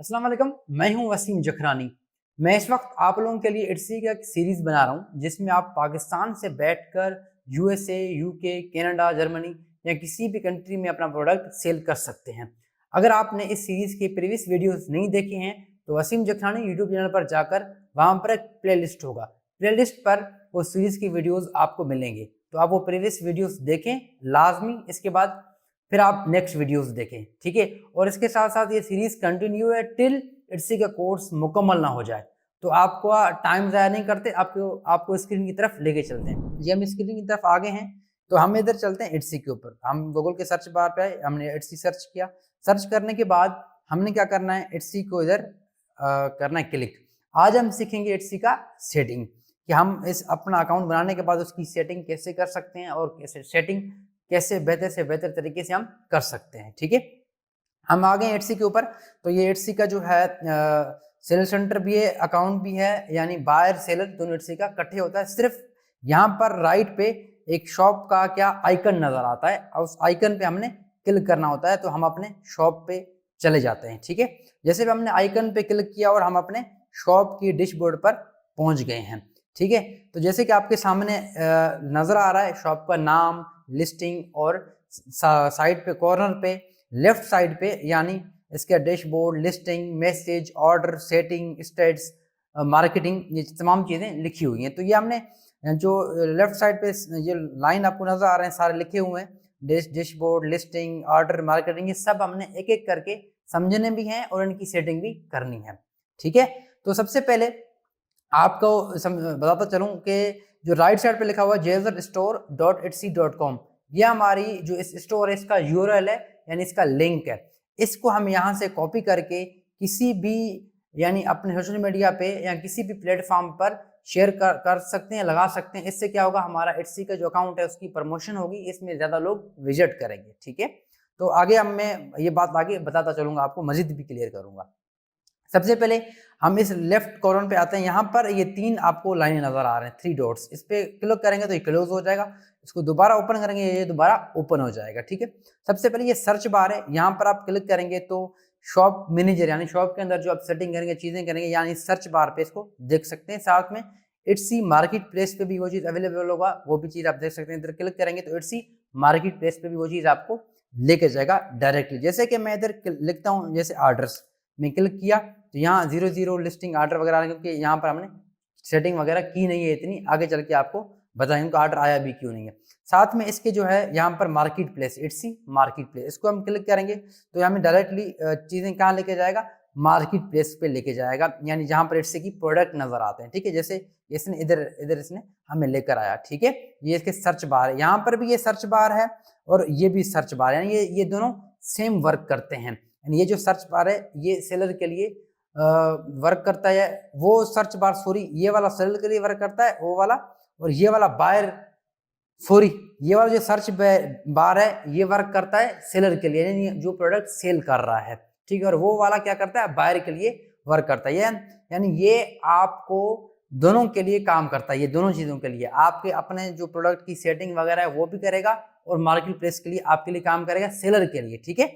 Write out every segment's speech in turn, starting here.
अस्सलाम वालेकुम, मैं हूं वसीम जखरानी। मैं इस वक्त आप लोगों के लिए इट्सी का एक सीरीज़ बना रहा हूं जिसमें आप पाकिस्तान से बैठकर यूएसए, यूके, कनाडा, जर्मनी या किसी भी कंट्री में अपना प्रोडक्ट सेल कर सकते हैं। अगर आपने इस सीरीज़ के प्रीवियस वीडियोस नहीं देखे हैं तो वसीम जखरानी यूट्यूब चैनल पर जाकर वहाँ पर एक प्लेलिस्ट होगा। प्लेलिस्ट पर वो सीरीज़ की वीडियोज़ आपको मिलेंगे, तो आप वो प्रीवियस वीडियोज़ देखें लाजमी। इसके बाद फिर आप नेक्स्ट वीडियोस देखें, ठीक है। और इसके साथ साथ ये सीरीज कंटिन्यू है टिल इट्सी का कोर्स मुकम्मल ना हो जाए। तो आपको टाइम ज़ाया नहीं करते, आपको आपको स्क्रीन की तरफ लेके चलते हैं। जी, हम स्क्रीन की तरफ आगे हैं तो हम इधर चलते हैं इट्सी के ऊपर। हम गूगल के सर्च बार पे आए, हमने इट्सी सर्च किया। सर्च करने के बाद हमने क्या करना है, इट्सी को इधर करना है क्लिक। आज हम सीखेंगे इट्सी का सेटिंग, कि हम इस अपना अकाउंट बनाने के बाद उसकी सेटिंग कैसे कर सकते हैं और कैसे सेटिंग कैसे बेहतर से बेहतर तरीके से हम कर सकते हैं, ठीक है। हम आ गए एटसी के ऊपर। तो ये एटसी का जो है सेल सेंटर भी है, अकाउंट भी है, यानी बायर सेलर दोनों एटसी का इकट्ठे होता है। सिर्फ यहाँ पर राइट पे एक शॉप का क्या आइकन नजर आता है और उस आइकन पे हमने क्लिक करना होता है, तो हम अपने शॉप पे चले जाते हैं, ठीक है। जैसे भी हमने आइकन पे क्लिक किया और हम अपने शॉप की डैशबोर्ड पर पहुंच गए हैं, ठीक है। तो जैसे कि आपके सामने नजर आ रहा है शॉप का नाम, लिस्टिंग और साइड पे कॉर्नर पे लेफ्ट साइड पे यानी इसका dashboard, listing, message, order, setting, states, marketing, ये तमाम चीज़ें लिखी हुई हैं। तो ये हमने जो लेफ्ट साइड पे ये लाइन आपको नजर आ रहे हैं सारे लिखे हुए हैं, डैशबोर्ड, लिस्टिंग, ऑर्डर, मार्केटिंग, ये सब हमने एक एक करके समझने भी हैं और इनकी सेटिंग भी करनी है, ठीक है। तो सबसे पहले आपको बताता चलूं कि जो राइट साइड पे लिखा हुआ है jazerstore.etsy.com, ये हमारी जो इस स्टोर है इसका यूआरएल है, यानी इसका लिंक है। इसको हम यहाँ से कॉपी करके किसी भी यानी अपने सोशल मीडिया पे या किसी भी प्लेटफॉर्म पर शेयर कर सकते हैं, लगा सकते हैं। इससे क्या होगा, हमारा एटसी का जो अकाउंट है उसकी प्रमोशन होगी, इसमें ज़्यादा लोग विजिट करेंगे, ठीक है। तो आगे अब मैं ये बात आगे बताता चलूंगा, आपको मजीद भी क्लियर करूंगा। सबसे पहले हम इस लेफ्ट कॉर्नर पे आते हैं। यहाँ पर ये तीन आपको लाइनें नजर आ रहे हैं, 3 डॉट्स। इस पे क्लिक करेंगे तो ये क्लोज हो जाएगा, इसको दोबारा ओपन करेंगे ये दोबारा ओपन हो जाएगा, ठीक है। सबसे पहले ये सर्च बार है, यहाँ पर आप क्लिक करेंगे तो शॉप मैनेजर यानी शॉप के अंदर जो आप सेटिंग करेंगे, चीजें करेंगे, यानी सर्च बार पे इसको देख सकते हैं। साथ में इट्सी मार्केट प्लेस पे भी वो चीज अवेलेबल होगा, वो भी चीज आप देख सकते हैं। इधर क्लिक करेंगे तो इट्सी मार्केट प्लेस पे भी वो चीज आपको लेके जाएगा डायरेक्टली। जैसे कि मैं इधर लिखता हूँ, जैसे ऑर्डर्स में क्लिक किया तो यहाँ 00 लिस्टिंग ऑर्डर वगैरह आ, क्योंकि यहाँ पर हमने सेटिंग वगैरह की नहीं है इतनी, आगे चल के आपको बताएंगे उनका ऑर्डर आया भी क्यों नहीं है। साथ में इसके जो है यहाँ पर मार्केट प्लेस, इट्सी मार्केट प्लेस, इसको हम क्लिक करेंगे तो हमें डायरेक्टली चीजें कहाँ लेके जाएगा, मार्केट प्लेस पे लेके जाएगा, यानी जहाँ पर इट्सी की प्रोडक्ट नजर आते हैं, ठीक है। जैसे इसने इधर इधर इसने हमें लेकर आया, ठीक है। ये इसके सर्च बार है, यहाँ पर भी ये सर्च बार है और ये भी सर्च बार है, यानी ये दोनों सेम वर्क करते हैं। यानी ये जो सर्च बार है ये सेलर के लिए वर्क करता है, वो सर्च बार सॉरी ये वाला सेलर के लिए वर्क करता है वो वाला, और ये वाला बायर सॉरी ये वाला जो सर्च बार है ये वर्क करता है सेलर के लिए, यानी जो प्रोडक्ट सेल कर रहा है, ठीक है। और वो वाला क्या करता है, बायर के लिए वर्क करता है। यानी ये आपको दोनों के लिए काम करता है, ये दोनों चीजों के लिए, आपके अपने जो प्रोडक्ट की सेटिंग वगैरह है वो भी करेगा और मार्केट प्लेस के लिए आपके लिए काम करेगा, सेलर के लिए, ठीक है।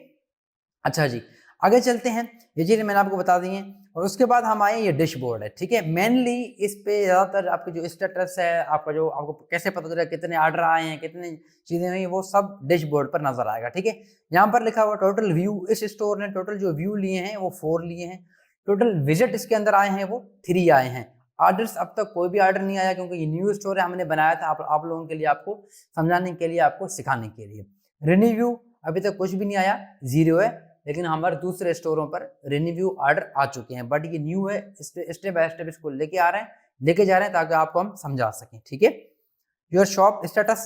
अच्छा जी, आगे चलते हैं। ये चीज़ मैंने आपको बता दी है और उसके बाद हम आए, ये डैशबोर्ड है, ठीक है। मेनली इस पे ज़्यादातर आपके जो स्टेटस है, आपका जो आपको कैसे पता चलेगा कितने ऑर्डर आए हैं, कितनी चीज़ें हुई, वो सब डैशबोर्ड पर नजर आएगा, ठीक है। यहाँ पर लिखा हुआ टोटल व्यू, इस स्टोर ने टोटल जो व्यू लिए हैं वो 4 लिए हैं। टोटल विजिट इसके अंदर आए हैं वो 3 आए हैं। ऑर्डर्स अब तक कोई भी ऑर्डर नहीं आया, क्योंकि ये न्यू स्टोर है, हमने बनाया था आप लोगों के लिए, आपको समझाने के लिए, आपको सिखाने के लिए। रिन्यू अभी तक कुछ भी नहीं आया, 0 है, लेकिन हमारे दूसरे स्टोरों पर रिन्यू ऑर्डर आ चुके हैं, बट ये न्यू है, स्टेप बाय स्टेप इसको लेके आ रहे हैं, लेके जा रहे हैं ताकि आपको हम समझा सकें, ठीक है। योर शॉप स्टेटस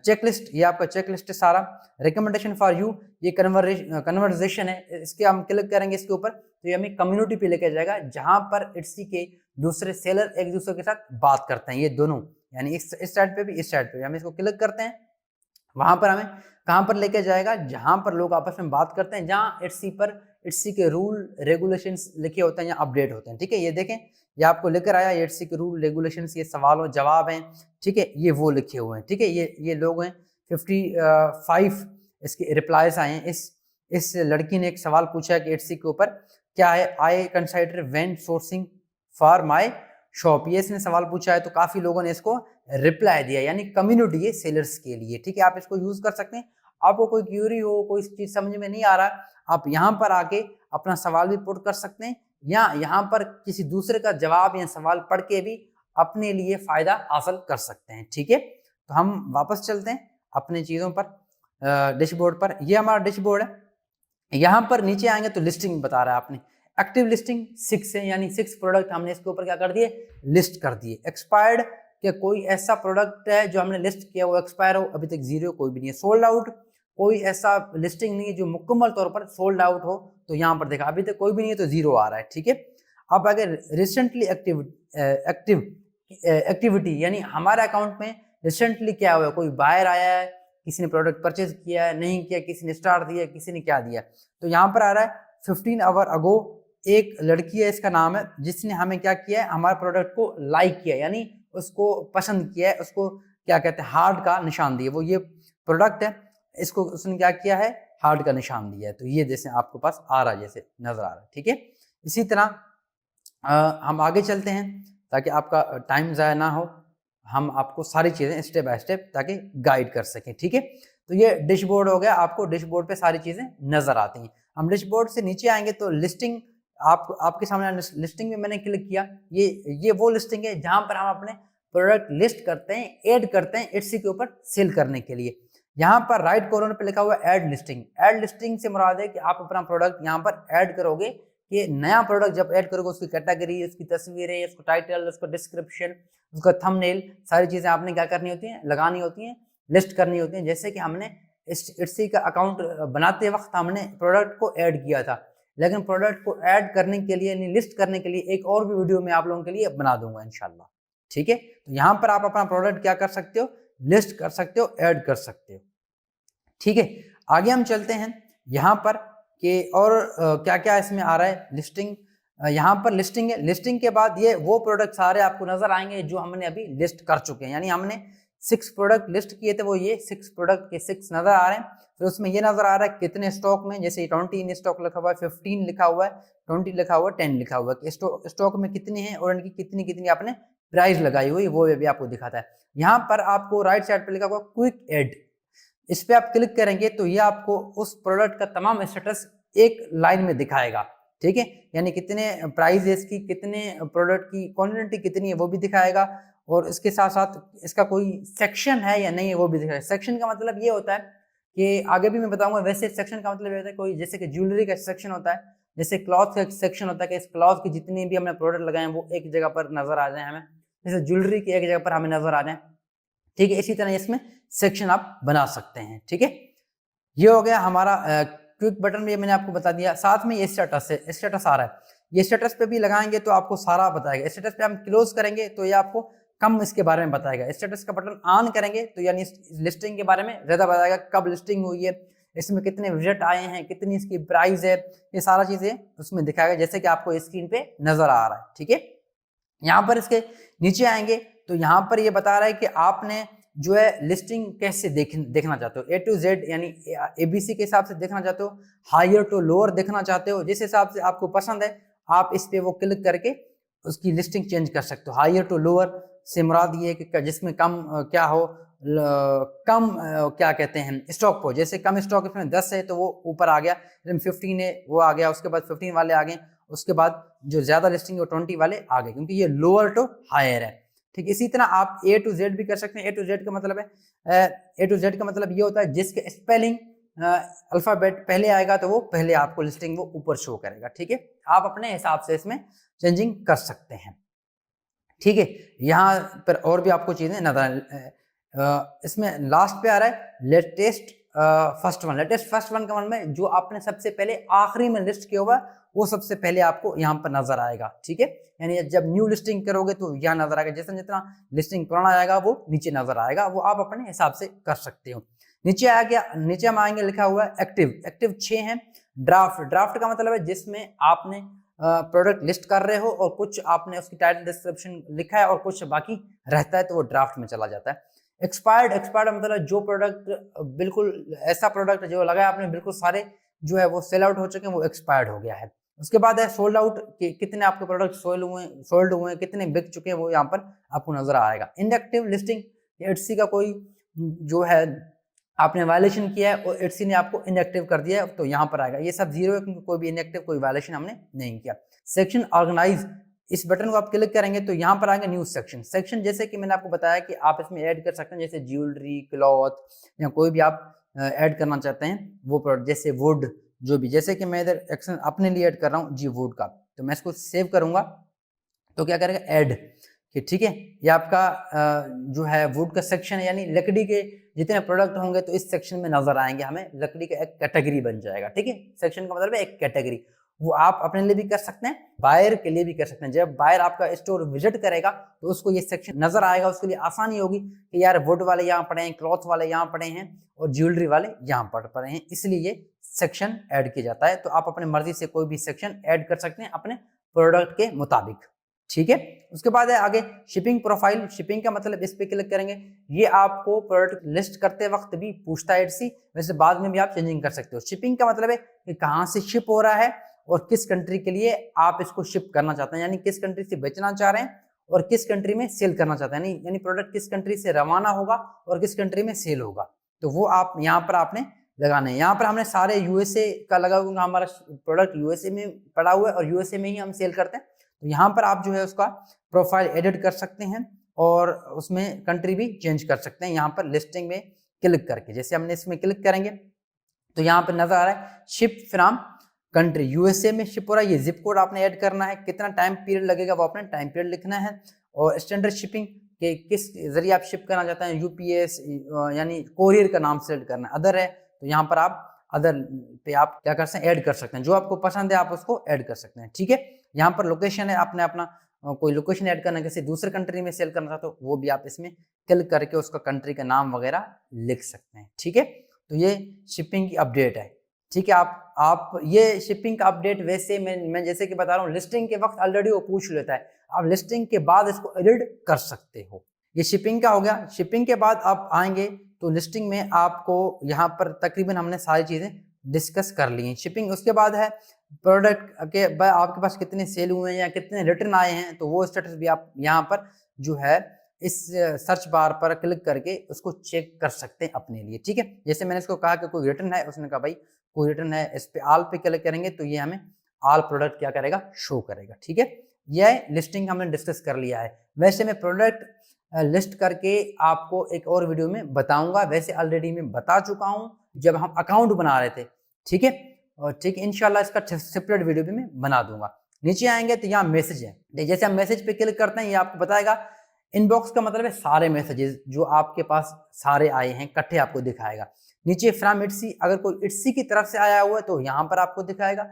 चेकलिस्ट, ये आपका चेकलिस्ट है सारा। रिकमेंडेशन फॉर यू, ये कन्वर्जेशन है, इसके हम क्लिक करेंगे इसके ऊपर तो ये हमें कम्युनिटी पे लेके जाएगा, जहां पर इट्सी के दूसरे सेलर एक दूसरे के साथ बात करते हैं, ये दोनों, यानी इस साइड पे भी इस साइड पे भी। हम इसको क्लिक करते हैं, वहां पर हमें कहां पर लेके जाएगा, जहां पर लोग आपस में बात करते हैं, जहां इट्सी के रूल रेगुलेशंस लिखे होते हैं या अपडेट होते हैं, ठीक है। ये देखें, ये आपको लेकर आया इट्सी के रूल रेगुलेशंस, ये सवालों जवाब हैं, ठीक है, ये वो लिखे हुए हैं, ठीक है। ये लोग हैं 55 इसके रिप्लाईज आए हैं इस लड़की ने एक सवाल पूछा कि एटसी के ऊपर क्या है, I consider when sourcing for my shop, ये इसने सवाल पूछा है। तो काफी लोगों ने इसको रिप्लाई दिया, यानी कम्युनिटी है सेलर्स के लिए, ठीक है। आप इसको यूज कर सकते हैं। आपको कोई क्यूरी हो, कोई चीज समझ में नहीं आ रहा, आप यहाँ पर आके अपना सवाल भी पुट कर सकते हैं, या यहाँ पर किसी दूसरे का जवाब या सवाल पढ़ के भी अपने लिए फायदा हासिल कर सकते हैं, ठीक है। तो हम वापस चलते हैं अपने चीजों पर, डैशबोर्ड पर। ये हमारा डैशबोर्ड है। यहाँ पर नीचे आएंगे तो लिस्टिंग बता रहा है आपने, एक्टिव लिस्टिंग 6 है, यानी 6 प्रोडक्ट हमने इसके ऊपर क्या कर दिए, लिस्ट कर दिए। एक्सपायर्ड के कोई ऐसा प्रोडक्ट है जो हमने लिस्ट किया वो एक्सपायर हो, अभी तक 0 कोई भी नहीं है। सोल्ड आउट, कोई ऐसा लिस्टिंग नहीं है जो मुकम्मल तौर पर सोल्ड आउट हो, तो यहाँ पर देखा अभी तक कोई भी नहीं है तो 0 आ रहा है, ठीक है। अब अगर रिसेंटली एक्टिविटी, यानी हमारे अकाउंट में रिसेंटली क्या हुआ, कोई बायर आया है, किसी ने प्रोडक्ट परचेज किया है, नहीं किया, किसी ने स्टार दिया, किसी ने क्या दिया, तो यहाँ पर आ रहा है 15 आवर अगो एक लड़की है, इसका नाम है, जिसने हमें क्या किया है, हमारे प्रोडक्ट को लाइक किया, यानी उसको पसंद किया है, उसको क्या कहते हैं, हार्ट का निशान दिया। वो ये प्रोडक्ट है, इसको उसने क्या किया है, हार्ट का निशान दिया है। तो ये जैसे आपके पास आ रहा है, जैसे नजर आ रहा है, ठीक है। इसी तरह हम आगे चलते हैं ताकि आपका टाइम ज़ाया ना हो, हम आपको सारी चीज़ें स्टेप बाय स्टेप ताकि गाइड कर सकें, ठीक है। तो ये डैशबोर्ड हो गया, आपको डैशबोर्ड पे सारी चीज़ें नज़र आती हैं। हम डैशबोर्ड से नीचे आएंगे तो लिस्टिंग, आपके सामने लिस्टिंग में मैंने क्लिक किया, ये वो लिस्टिंग है जहां पर हम अपने प्रोडक्ट लिस्ट करते हैं, ऐड करते हैं एटसी के ऊपर सेल करने के लिए। यहाँ पर राइट कॉर्नर पे लिखा हुआ है ऐड लिस्टिंग। ऐड लिस्टिंग से मुराद है कि आप अपना प्रोडक्ट यहाँ पर ऐड करोगे, कि नया प्रोडक्ट जब ऐड करोगे उसकी कैटेगरी, उसकी तस्वीरें, उसको टाइटल, उसको डिस्क्रिप्शन, उसका थंबनेल, सारी चीजें आपने क्या करनी होती हैं, लगानी होती हैं, लिस्ट करनी होती हैं। जैसे कि हमने एटसी का अकाउंट बनाते वक्त हमने प्रोडक्ट को ऐड किया था, लेकिन प्रोडक्ट को ऐड करने के लिए, यानी लिस्ट करने के लिए एक और भी वीडियो मैं आप लोगों के लिए बना दूंगा इंशाल्लाह, ठीक है। तो यहाँ पर आप अपना प्रोडक्ट क्या कर सकते हो, लिस्ट कर सकते हो, ऐड कर सकते हो, ठीक है। आगे हम चलते हैं यहाँ पर कि और क्या क्या इसमें आ रहा है, लिस्टिंग। यहाँ पर लिस्टिंग है, लिस्टिंग के बाद ये वो प्रोडक्ट सारे आपको नजर आएंगे जो हमने अभी लिस्ट कर चुके हैं, यानी हमने 6 प्रोडक्ट लिस्ट किए थे, वो ये 6 प्रोडक्ट के 6 नजर आ रहे हैं। फिर उसमें ये नजर आ रहा है कितने स्टॉक में, जैसे 20 इन स्टॉक लिखा हुआ है, 15 लिखा हुआ है, 20 लिखा हुआ है, 10 लिखा हुआ है, स्टॉक में कितने हैं और इनकी कितनी कितनी आपने प्राइस लगाई हुई, वो भी आपको दिखाता है। यहाँ पर आपको राइट साइड पर लिखा हुआ क्विक एड, इस पे आप क्लिक करेंगे तो ये आपको उस प्रोडक्ट का तमाम स्टेटस एक लाइन में दिखाएगा, ठीक है। यानी कितने प्राइस है इसकी, कितने प्रोडक्ट की क्वांटिटी कितनी है वो भी दिखाएगा, और इसके साथ साथ इसका कोई सेक्शन है या नहीं है वो भी दिखाएगा। सेक्शन का मतलब ये होता है कि आगे भी मैं बताऊंगा, वैसे सेक्शन का मतलब ये होता है कोई, जैसे कि ज्वेलरी का सेक्शन होता है, जैसे क्लॉथ का सेक्शन होता है कि इस क्लॉथ की जितनी भी हमने प्रोडक्ट लगाए वो एक जगह पर नजर आ जाए हमें, जैसे ज्वेलरी की एक जगह पर हमें नजर आ जाए, ठीक है। इसी तरह इसमें सेक्शन आप बना सकते हैं, ठीक है। ये हो गया हमारा क्विक बटन भी मैंने आपको बता दिया। साथ में ये स्टेटस है, स्टेटस आ रहा है, ये स्टेटस पे भी लगाएंगे तो आपको सारा बताएगा। स्टेटस पे हम क्लोज करेंगे तो ये आपको कम इसके बारे में बताएगा। स्टेटस का बटन ऑन करेंगे तो यानी लिस्टिंग के बारे में ज्यादा बताएगा, कब लिस्टिंग हुई है, इसमें कितने विजिट आए हैं, कितनी इसकी प्राइस है, ये सारा चीजें उसमें दिखाएगा, जैसे कि आपको स्क्रीन पे नजर आ रहा है, ठीक है। यहाँ पर इसके नीचे आएंगे तो यहाँ पर ये बता रहा है कि आपने जो है लिस्टिंग कैसे देखना चाहते हो, ए टू जेड यानी एबीसी के हिसाब से देखना चाहते हो, हायर टू लोअर देखना चाहते हो, जिस हिसाब से आपको पसंद है आप इस पे वो क्लिक करके उसकी लिस्टिंग चेंज कर सकते हो। हायर टू लोअर से मुराद ये कि जिसमें कम क्या हो, कम क्या कहते हैं स्टॉक हो, जैसे कम स्टॉक इसमें 10 है तो वो ऊपर आ गया, 15 है वो आ गया, उसके बाद 15 वाले आ गए, उसके बाद जो ज्यादा लिस्टिंग है 20 वाले आ गए, क्योंकि ये लोअर टू हायर है, ठीक। इसी तरह आप ए टू जेड भी कर सकते हैं। ए टू जेड का मतलब है, ए टू जेड का मतलब ये होता है जिसके स्पेलिंग अल्फाबेट पहले आएगा तो वो पहले आपको लिस्टिंग वो ऊपर शो करेगा, ठीक है। आप अपने हिसाब से इसमें चेंजिंग कर सकते हैं, ठीक है। यहाँ पर और भी आपको चीजें नजर, इसमें लास्ट पे आ रहा है latest first one. Latest first one का मतलब जो आपने सबसे पहले आखिरी में लिस्ट किया हुआ वो सबसे पहले आपको यहाँ पर नजर आएगा, ठीक है। यानी जब न्यू लिस्टिंग करोगे तो यहाँ नजर आएगा, जैसा जितना लिस्टिंग पुराना आएगा वो नीचे नजर आएगा, वो आप अपने हिसाब से कर सकते हो। नीचे आ गया, नीचे हम आएंगे, लिखा हुआ है एक्टिव, एक्टिव 6 है। ड्राफ्ट, ड्राफ्ट का मतलब है जिसमें आपने प्रोडक्ट लिस्ट कर रहे हो और कुछ आपने उसकी टाइटल डिस्क्रिप्शन लिखा है और कुछ बाकी रहता है तो वो ड्राफ्ट में चला जाता है। एक्सपायर्ड, एक्सपायर्ड मतलब जो प्रोडक्ट बिल्कुल ऐसा प्रोडक्ट जो लगाया आपने बिल्कुल सारे जो है वो सेल आउट हो चुके हैं, वो एक्सपायर्ड हो गया है। उसके बाद है सोल्ड आउट, कि कितने आपके प्रोडक्ट सोल्ड हुए, कितने बिक चुके हैं, वो यहाँ पर आपको नजर आएगा। इनएक्टिव लिस्टिंग, एटसी का कोई जो है आपने वायलेशन किया है और एटसी ने आपको इनएक्टिव कर दिया है, तो यहाँ पर आएगा। ये सब जीरो है क्योंकि कोई भी इनएक्टिव कोई वायलेशन हमने नहीं किया। सेक्शन ऑर्गेनाइज, इस बटन को आप क्लिक करेंगे तो यहाँ पर आएंगे न्यूज सेक्शन। सेक्शन जैसे कि मैंने आपको बताया कि आप इसमें ऐड कर सकते हैं, जैसे ज्वेलरी, क्लॉथ या कोई भी आप ऐड करना चाहते हैं वो प्रोडक्ट, जैसे वुड, जो भी, जैसे कि मैं इधर एक्शन अपने लिए ऐड कर रहा हूँ जी वुड का, तो मैं इसको सेव करूंगा तो क्या करेगा ऐड, कि ठीक है ये आपका जो है वुड का सेक्शन है, यानी लकड़ी के जितने प्रोडक्ट होंगे तो इस सेक्शन में नजर आएंगे हमें, लकड़ी का एक कैटेगरी बन जाएगा। ठीक है, सेक्शन का मतलब है एक कैटेगरी, वो आप अपने लिए भी कर सकते हैं, बायर के लिए भी कर सकते हैं। जब बायर आपका स्टोर विजिट करेगा तो उसको ये सेक्शन नजर आएगा, उसके लिए आसानी होगी कि यार वुड वाले यहाँ पड़े हैं, क्लॉथ वाले यहाँ पड़े हैं और ज्वेलरी वाले यहाँ पर पड़े हैं, इसलिए ये सेक्शन ऐड किया जाता है। तो आप अपनी मर्जी से कोई भी सेक्शन ऐड कर सकते हैं अपने प्रोडक्ट के मुताबिक। ठीक है, उसके बाद है आगे शिपिंग प्रोफाइल। शिपिंग का मतलब इस पे क्लिक करेंगे, ये आपको प्रोडक्ट लिस्ट करते वक्त भी पूछता है एटसी, वैसे बाद में भी आप चेंजिंग कर सकते हो। शिपिंग का मतलब है कि कहाँ से शिप हो रहा है और किस कंट्री के लिए आप इसको शिप करना चाहते हैं, यानी किस कंट्री से बेचना चाह रहे हैं और किस कंट्री में सेल करना चाहते हैं, यानी प्रोडक्ट किस कंट्री से रवाना होगा और किस कंट्री में सेल होगा, तो वो आप यहाँ पर आपने लगाने हैं। यहाँ पर हमने सारे यूएसए का लगा हुआ, हमारा प्रोडक्ट यूएसए में पड़ा हुआ है और यूएसए में ही हम सेल करते हैं, तो यहाँ पर आप जो है उसका प्रोफाइल एडिट कर सकते हैं और उसमें कंट्री भी चेंज कर सकते हैं यहाँ पर लिस्टिंग में क्लिक करके। जैसे हमने इसमें क्लिक करेंगे तो यहाँ पर नजर आ रहा है शिप फ्रॉम कंट्री, यूएसए में शिप हो रहा है, ये जिप कोड आपने ऐड करना है, कितना टाइम पीरियड लगेगा वो आपने टाइम पीरियड लिखना है, और स्टैंडर्ड शिपिंग के किस जरिए आप शिप करना चाहते हैं, यूपीएस यानी कोरियर का नाम सेलेक्ट करना है। अदर है तो यहाँ पर आप अदर पे आप क्या कर सकते हैं ऐड कर सकते हैं, जो आपको पसंद है आप उसको ऐड कर सकते हैं। ठीक है, यहाँ पर लोकेशन है, आपने अपना कोई लोकेशन ऐड करना है, किसी दूसरे कंट्री में सेल करना चाहते हो वो भी आप इसमें क्लिक करके उसका कंट्री का नाम वगैरह लिख सकते हैं। ठीक है, तो ये शिपिंग की अपडेट है। ठीक है, आप ये शिपिंग का अपडेट वैसे मैं जैसे कि बता रहा हूँ, लिस्टिंग के वक्त ऑलरेडी वो पूछ लेता है, आप लिस्टिंग के बाद इसको एडिट कर सकते हो। ये शिपिंग का हो गया। शिपिंग के बाद आप आएंगे तो लिस्टिंग में आपको यहाँ पर तकरीबन हमने सारी चीजें डिस्कस कर ली हैं। शिपिंग उसके बाद है प्रोडक्ट के आपके पास कितने सेल हुए हैं या कितने रिटर्न आए हैं, तो वो स्टेटस भी आप यहाँ पर जो है इस सर्च बार पर क्लिक करके उसको चेक कर सकते हैं अपने लिए। ठीक है, जैसे मैंने इसको कहा कि कोई रिटर्न है, उसने कहा भाई कोई रिटर्न है, इस पे ऑल पे क्लिक करेंगे तो ये हमें ऑल प्रोडक्ट क्या करेगा शो करेगा। ठीक है, यह लिस्टिंग हमने डिस्कस कर लिया है। वैसे मैं प्रोडक्ट लिस्ट करके आपको एक और वीडियो में बताऊंगा, वैसे ऑलरेडी मैं बता चुका हूं जब हम अकाउंट बना रहे थे। ठीक है, और ठीक इंशाल्लाह इसका सेपरेट वीडियो भी मैं बना दूंगा। नीचे आएंगे तो यहाँ मैसेज है, जैसे हम मैसेज पे क्लिक करते हैं ये आपको बताएगा इनबॉक्स का मतलब है सारे मैसेजेस जो आपके पास सारे आए हैं इकट्ठे आपको दिखाएगा। नीचे फ्रॉम इट्सी, अगर कोई इट्सी की तरफ से आया हुआ है तो यहाँ पर आपको दिखाएगा,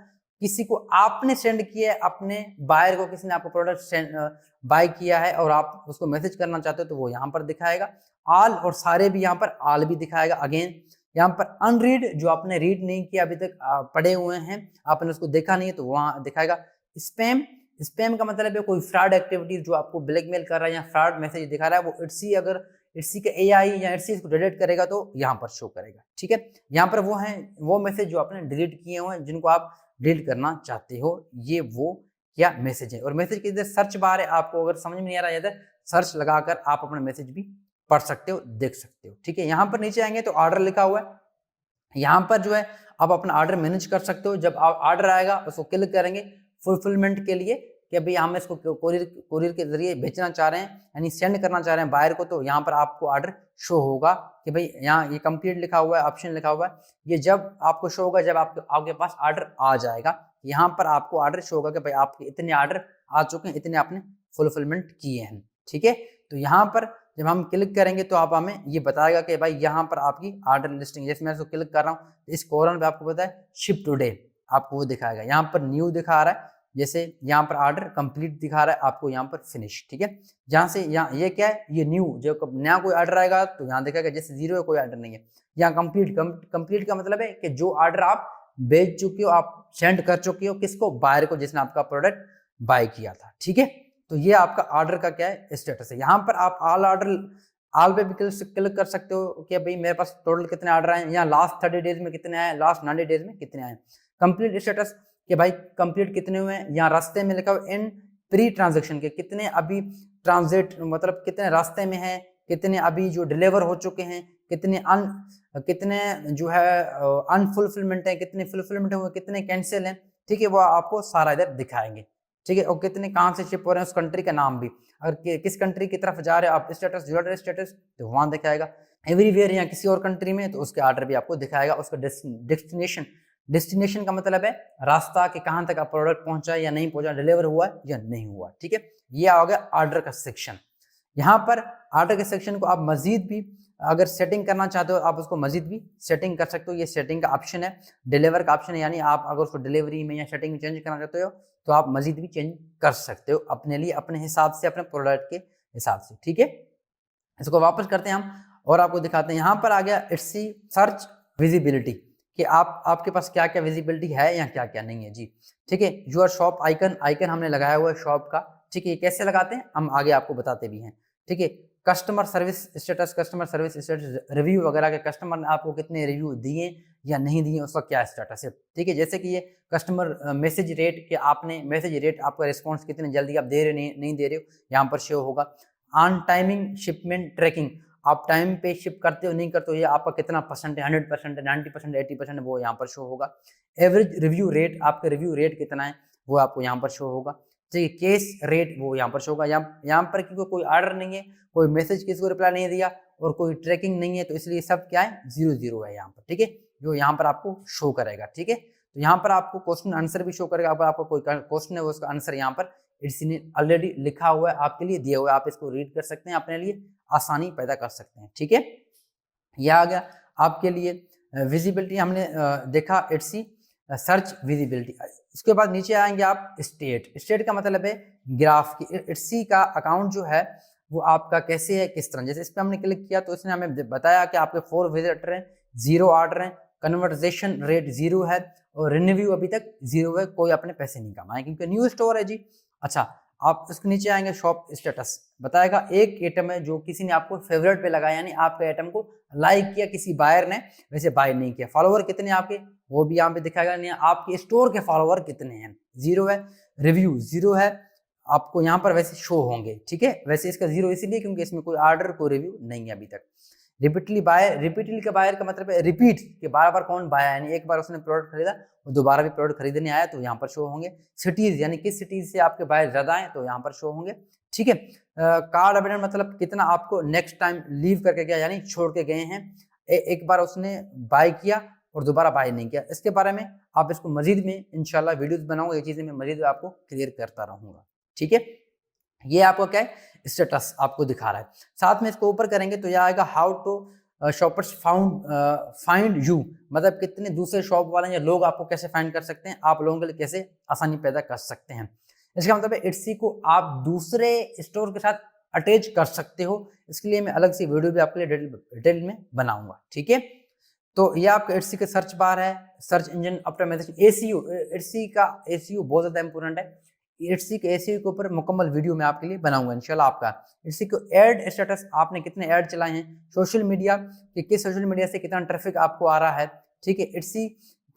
किसी को आपने सेंड किया है, अपने बायर को किसी ने आपको प्रोडक्ट बाय किया है और आप उसको मैसेज करना चाहते हो तो वो यहाँ पर दिखाएगा। ऑल और सारे भी यहाँ पर ऑल भी दिखाएगा। अगेन यहाँ पर अनरीड, जो आपने रीड नहीं किया अभी तक पढ़े हुए हैं, आपने उसको देखा नहीं है तो वहाँ दिखाएगा। स्पैम, स्पैम का मतलब है कोई फ्रॉड एक्टिविटीज जो आपको ब्लैकमेल कर रहा है या फ्रॉड मैसेज दिखा रहा है, वो इट्सी अगर इट्सी का एआई या इट्सी इसको डिलीट करेगा तो यहाँ पर शो करेगा। ठीक है, यहाँ पर वो हैं वो मैसेज जो आपने डिलीट किए हुए हैं जिनको आप डिलीट करना चाहते हो, ये वो क्या मैसेज है। और मैसेज के इधर सर्च बार है, आपको अगर समझ में नहीं आ रहा है इधर सर्च लगाकर आप अपना मैसेज भी पढ़ सकते हो, देख सकते हो। ठीक है, यहाँ पर नीचे आएंगे तो ऑर्डर लिखा हुआ है, यहाँ पर जो है आप अपना ऑर्डर मैनेज कर सकते हो। जब आप ऑर्डर आएगा उसको क्लिक करेंगे फुलफिलमेंट के लिए कि भाई हम इसको कोरियर के जरिए बेचना चाह रहे हैं, यानी सेंड करना चाह रहे हैं बायर को, तो यहाँ पर आपको ऑर्डर शो होगा कि भाई यहाँ ये कंप्लीट लिखा हुआ है, ऑप्शन लिखा हुआ है, ये जब आपको शो होगा जब आपके पास ऑर्डर आ जाएगा, यहाँ पर आपको ऑर्डर शो होगा कि भाई आपके इतने ऑर्डर आ चुके हैं, इतने आपने फुलफिलमेंट किए हैं। ठीक है, तो यहाँ पर जब हम क्लिक करेंगे तो आप हमें ये बताएगा कि भाई यहाँ पर आपकी ऑर्डर लिस्टिंग, जैसे मैं इसको क्लिक कर रहा हूँ इस कॉर्नर पे आपको पता है शिप टुडे आपको वो दिखाएगा, यहाँ पर न्यू दिखा रहा है, जैसे यहाँ पर ऑर्डर कंप्लीट दिखा रहा है, आपको यहाँ पर फिनिश। ठीक है, जहाँ से यहाँ ये क्या है, ये न्यू, जो नया कोई ऑर्डर आएगा तो यहाँ दिखाएगा, जैसे जीरो है कोई ऑर्डर नहीं है। यहाँ कंप्लीट, कंप्लीट का मतलब है कि जो ऑर्डर आप बेच चुके हो, आप सेंड कर चुके हो किसको, बायर को जिसने आपका प्रोडक्ट बाय किया था। ठीक है, तो ये आपका ऑर्डर का क्या है स्टेटस है। यहाँ पर आप ऑल ऑर्डर ऑल पे भी क्लिक कर सकते हो कि भाई मेरे पास टोटल कितने ऑर्डर आए, या लास्ट 30 डेज में कितने आए, लास्ट 90 डेज में कितने आए। कंप्लीट स्टेटस कि भाई कंप्लीट कितने हुए हैं, यहाँ रास्ते में लिखा हुआ इन प्री ट्रांजेक्शन के कितने अभी ट्रांजिट मतलब कितने रास्ते में है, कितने अभी जो डिलीवर हो चुके हैं, कितने जो है अनफुलफिलमेंट है, कितने फुलफिलमेंट हुए, कितने कैंसिल हैं, ठीक है, वो आपको सारा इधर दिखाएंगे, ठीक है। और कितने कहाँ से शिप हो रहे हैं, उस कंट्री का नाम भी, अगर किस कंट्री की तरफ जा रहे हो आप, स्टेटस ऑर्डर स्टेटस तो वहां दिखाएगा। एवरीवेयर या किसी और कंट्री में तो उसके ऑर्डर भी आपको दिखाएगा। उसका डेस्टिनेशन का मतलब है रास्ता कि कहाँ तक आप प्रोडक्ट पहुंचा या नहीं पहुंचा, डिलीवर हुआ या नहीं हुआ, ठीक है। ये आ गया ऑर्डर का सेक्शन। यहाँ पर ऑर्डर के सेक्शन को आप मजीद भी अगर सेटिंग करना चाहते हो आप उसको मजीद भी सेटिंग कर सकते हो। ये सेटिंग का ऑप्शन है, डिलीवर का ऑप्शन है, यानी आप अगर उसको डिलीवरी में या सेटिंग में चेंज करना चाहते हो तो आप मजीद भी चेंज कर सकते हो अपने लिए, अपने हिसाब से, अपने प्रोडक्ट के हिसाब से, ठीक है। इसको वापस करते हैं हम और आपको दिखाते हैं। यहाँ पर आ गया इट्सी सर्च विजिबिलिटी कि आपके पास क्या क्या विजिबिलिटी है या क्या क्या नहीं है जी, ठीक है। यूर शॉप आइकन हमने लगाया हुआ है शॉप का, ठीक है। ये कैसे लगाते हैं हम आगे आपको बताते भी हैं, ठीक है। कस्टमर सर्विस स्टेटस रिव्यू वगैरह के, कस्टमर ने आपको कितने रिव्यू दिए या नहीं दिए, उसका क्या स्टेटस है, ठीक है। जैसे कि ये कस्टमर मैसेज रेट कि आपने मैसेज रेट, आपका रिस्पॉन्स कितने जल्दी आप दे रहे हो नहीं दे रहे हो, यहाँ पर शो होगा। ऑन टाइमिंग शिपमेंट ट्रैकिंग, आप टाइम पे शिप करते हो नहीं करते हो, ये आपका कितना परसेंट है, 100% है, 90%, 80%, वो यहाँ पर शो होगा। एवरेज रिव्यू रेट, आपका रिव्यू रेट कितना है वो आपको यहाँ पर शो होगा, ठीक है। केस रेट वो यहाँ पर शो होगा। यहाँ पर क्योंकि कोई ऑर्डर नहीं है, कोई मैसेज किसी को रिप्लाई नहीं दिया और कोई ट्रैकिंग नहीं है, तो इसलिए सब क्या है 0 है यहाँ पर, ठीक है, जो यहाँ पर आपको शो करेगा, ठीक है। तो यहाँ पर आपको क्वेश्चन आंसर भी शो करेगा। अगर आपको कोई क्वेश्चन है वो उसका आंसर यहाँ पर इसी ने ऑलरेडी लिखा हुआ है, आपके लिए दिया हुआ है, आप इसको रीड कर सकते हैं, अपने लिए आसानी पैदा कर सकते हैं, ठीक है। यह आ गया आपके लिए विजिबिलिटी, हमने देखा इट्सी सर्च विजिबिलिटी। इसके बाद नीचे आएंगे आप स्टेट का मतलब है ग्राफ की। इट्सी का अकाउंट जो है वो आपका कैसे है, किस तरह, जैसे इस पर हमने क्लिक किया तो इसने हमें बताया कि आपके 4 विजिटर हैं, 0 ऑर्डर हैं, कन्वर्जेशन रेट 0 है और रिन्यू अभी तक 0 है, कोई अपने पैसे नहीं कमाए क्योंकि न्यू स्टोर है जी। अच्छा, आप इसके नीचे आएंगे शॉप स्टेटस, बताएगा एक आइटम है जो किसी ने आपको फेवरेट पे लगाया, यानी आपके आइटम को लाइक किया किसी बायर ने, वैसे बाय नहीं किया। फॉलोवर कितने आपके वो भी यहाँ पे दिखाएगा, नहीं आपके स्टोर के फॉलोवर कितने हैं, 0 है। रिव्यू 0 है, आपको यहाँ पर वैसे शो होंगे, ठीक है। वैसे इसका 0 इसलिए क्योंकि इसमें कोई ऑर्डर कोई रिव्यू नहीं है अभी तक। रिपीटली का बायर का मतलब है रिपीट कि बार बार कौन बाय, यानी एक बार उसने प्रोडक्ट खरीदा वो दोबारा भी प्रोडक्ट खरीदने आया तो यहाँ पर शो होंगे। सिटीज यानी किस सिटीज से आपके बायर ज्यादा आए तो यहाँ पर शो होंगे, ठीक है। कार्ड अबेंडन मतलब कितना आपको नेक्स्ट टाइम लीव करके गया, यानी छोड़ के गए हैं, एक बार उसने बाय किया और दोबारा बाय नहीं किया। इसके बारे में आप इसको मजीद में इंशाल्लाह वीडियोस बनाऊंगा, ये चीजें मैं मजीद आपको क्लियर करता रहूंगा, ठीक है। ये आपको क्या है स्टेटस आपको दिखा रहा है। साथ में इसको ऊपर करेंगे तो यह आएगा how to shoppers find you, मतलब कितने दूसरे शॉप वाले या लोग आपको कैसे फाइंड कर सकते हैं, आप लोगों के लिए कैसे आसानी पैदा कर सकते हैं। इसका मतलब है इट्सी को आप दूसरे स्टोर के साथ अटैच कर सकते हो। इसके लिए मैं अलग से वीडियो भी आपके लिए डिटेल में बनाऊंगा, ठीक है। तो ये आपका इट्सी का सर्च बार है, सर्च इंजन ऑप्टिमाइजेशन, एसीयू। इट्सी का एसीयू बहुत ज्यादा इंपॉर्टेंट है। इट्सी के एसीयू के ऊपर मुकम्मल वीडियो मैं आपके लिए बनाऊंगा इंशाल्लाह। आपका इट्सी को ऐड स्टेटस, आपने कितने ऐड चलाए हैं, सोशल मीडिया कि किस सोशल मीडिया से कितना ट्रैफिक आपको आ रहा है, ठीक है। इट्सी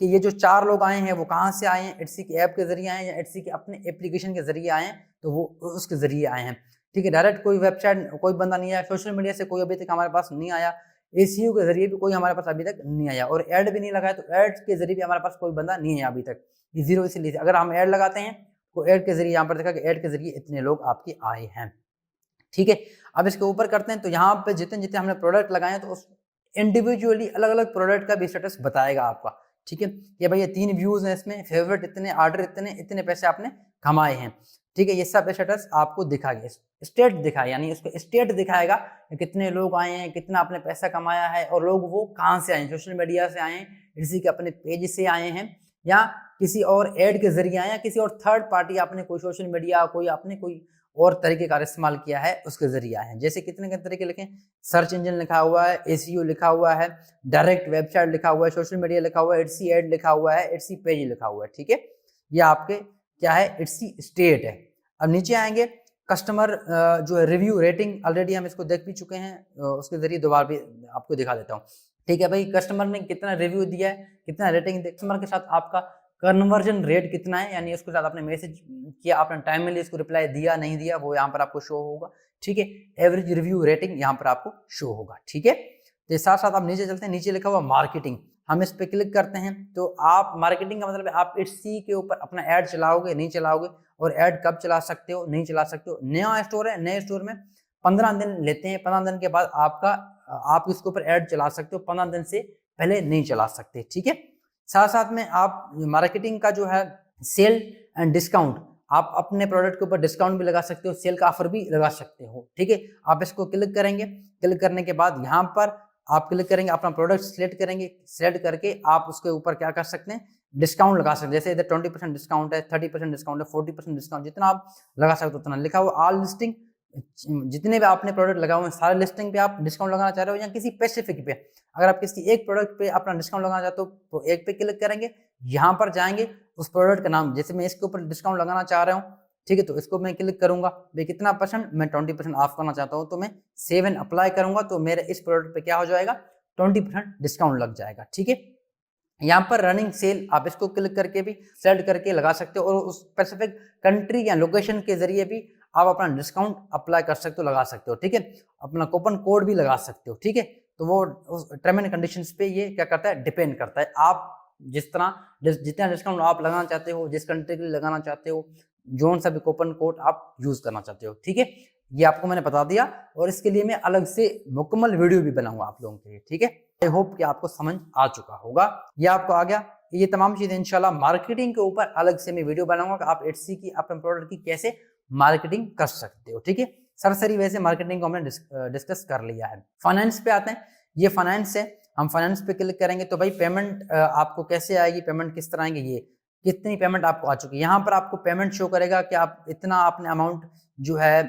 कि ये जो 4 लोग आए हैं वो कहाँ से आए हैं, इट्सी की ऐप के जरिए आए हैं या इट्सी के अपने एप्लीकेशन के जरिए आए हैं, तो वो उसके जरिए आए हैं, ठीक है। डायरेक्ट कोई वेबसाइट कोई बंदा नहीं आया, सोशल मीडिया से कोई अभी तक हमारे पास नहीं आया, एसीयू के जरिए भी कोई हमारे पास अभी तक नहीं आया, और ऐड भी नहीं लगाया तो ऐड के जरिए भी हमारे पास कोई बंदा नहीं है अभी तक। ये 0 इसलिए, अगर हम ऐड लगाते हैं तो ऐड के जरिए यहाँ पर देखा कि ऐड के जरिए इतने लोग आपके आए हैं, ठीक है। अब इसके ऊपर करते हैं तो यहाँ पे जितने जितने हमने प्रोडक्ट लगाए हैं तो उस इंडिविजुअली अलग अलग प्रोडक्ट का भी स्टेटस बताएगा आपका, ठीक है। कि भाई ये 3 व्यूज हैं इसमें, फेवरेट इतने, ऑर्डर इतने, इतने पैसे आपने कमाए हैं, ठीक है। ये सब स्टेटस आपको दिखाएगा, स्टेट दिखाएगा, यानी उसको स्टेट दिखाएगा कि कितने लोग आए हैं, कितना आपने पैसा कमाया है, और लोग वो कहाँ से आए हैं, सोशल मीडिया से आए हैं, किसी के अपने पेज से आए हैं, या किसी और ऐड के जरिए आए, या किसी और थर्ड पार्टी आपने कोई सोशल मीडिया कोई आपने कोई और तरीके का इस्तेमाल किया है उसके जरिए आए हैं। जैसे कितने के तरीके लिखे, सर्च इंजन लिखा हुआ है, एसीयू लिखा हुआ है, डायरेक्ट वेबसाइट लिखा हुआ है, सोशल मीडिया लिखा हुआ है, इट्सी ऐड लिखा हुआ है, इट्सी पेज लिखा हुआ है, ठीक है। ये आपके क्या है, इट्सी स्टेट है। अब नीचे आएंगे कस्टमर जो है रिव्यू रेटिंग ऑलरेडी हम इसको देख भी चुके हैं, उसके जरिए दोबारा भी आपको दिखा देता हूँ। ठीक है भाई, कस्टमर ने कितना रिव्यू दिया है, कितना रेटिंग दिया, कस्टमर के साथ आपका कन्वर्जन रेट कितना है, यानी उसके साथ आपने मैसेज किया, आपने टाइमली इसको रिप्लाई दिया नहीं दिया, वो यहाँ पर आपको शो होगा। ठीक है, एवरेज रिव्यू रेटिंग यहाँ पर आपको शो होगा। ठीक है, तो साथ साथ आप नीचे चलते हैं, नीचे लिखा हुआ मार्केटिंग, हम इस पे क्लिक करते हैं तो आप मार्केटिंग का मतलब आप इट्सी के ऊपर अपना ऐड चलाओगे नहीं चलाओगे, और ऐड कब चला सकते हो नहीं चला सकते हो। नया स्टोर है, नए स्टोर में 15 दिन लेते हैं, 15 दिन के बाद आपका आप इसके ऊपर ऐड चला सकते हो, 15 दिन से पहले नहीं चला सकते। ठीक है, साथ साथ में आप मार्केटिंग का जो है सेल एंड डिस्काउंट, आप अपने प्रोडक्ट के ऊपर डिस्काउंट भी लगा सकते हो, सेल का ऑफर भी लगा सकते हो। ठीक है, आप इसको क्लिक करेंगे, क्लिक करने के बाद यहाँ पर आप क्लिक करेंगे, अपना प्रोडक्ट सिलेक्ट करेंगे, सिलेक्ट करके आप उसके ऊपर क्या कर सकते हैं, डिस्काउंट लगा सकते हैं। जैसे इधर 20% डिस्काउंट है, 30% डिस्काउंट है, 40% डिस्काउंट, जितना आप लगा सकते हो उतना लिखा हुआ। ऑल लिस्टिंग, जितने भी आपने प्रोडक्ट लगाए हुए हैं सारे लिस्टिंग पे आप डिस्काउंट लगाना चाह रहे हो या किसी स्पेसिफिक पे, अगर आप किसी एक प्रोडक्ट पे अपना डिस्काउंट लगाना चाहते हो तो एक पे क्लिक करेंगे, यहाँ पर जाएंगे, उस प्रोडक्ट का नाम, जैसे मैं इसके ऊपर डिस्काउंट लगाना चाह रहा हूँ, ठीक है, तो इसको मैं क्लिक करूंगा, भाई कितना परसेंट, मैं 20% ऑफ करना चाहता हूँ, तो मैं 7 अप्लाई करूंगा, तो मेरे इस प्रोडक्ट पे क्या हो जाएगा, 20% डिस्काउंट लग जाएगा। ठीक है, यहाँ पर रनिंग सेल आप इसको क्लिक करके भी सेलेक्ट करके लगा सकते हो, और उस स्पेसिफिक कंट्री या लोकेशन के जरिए भी आप अपना डिस्काउंट अप्लाई कर सकते हो, लगा सकते हो। ठीक है, अपना कूपन कोड भी लगा सकते हो। ठीक है, तो वो टर्म एंड कंडीशंस पे ये क्या करता है, डिपेंड करता है, आप जिस तरह जितना डिस्काउंट आप लगाना चाहते हो, जिस कंट्री के लिए लगाना चाहते हो, जोन सा भी कूपन कोड आप यूज करना चाहते हो। ठीक है, ये आपको मैंने बता दिया, और इसके लिए मैं अलग से मुकम्मल वीडियो भी बनाऊंगा आप लोगों के लिए। ठीक है, आई होप कि आपको समझ आ चुका होगा, ये आपको आ गया। ये तमाम चीजें इंशाल्लाह मार्केटिंग के ऊपर अलग से मैं वीडियो बनाऊंगा कि आप एटसी की अपने प्रोडक्ट की कैसे मार्केटिंग कर सकते हो। ठीक है, सरसरी वैसे मार्केटिंग को हमने डिस्कस कर लिया है। फाइनेंस पे आते हैं, ये फाइनेंस है, हम फाइनेंस पे क्लिक करेंगे तो भाई पेमेंट आपको कैसे आएगी, पेमेंट किस तरह आएंगे, ये कितनी पेमेंट आपको आ चुकी है। यहाँ पर आपको पेमेंट शो करेगा कि आप इतना आपने अमाउंट जो है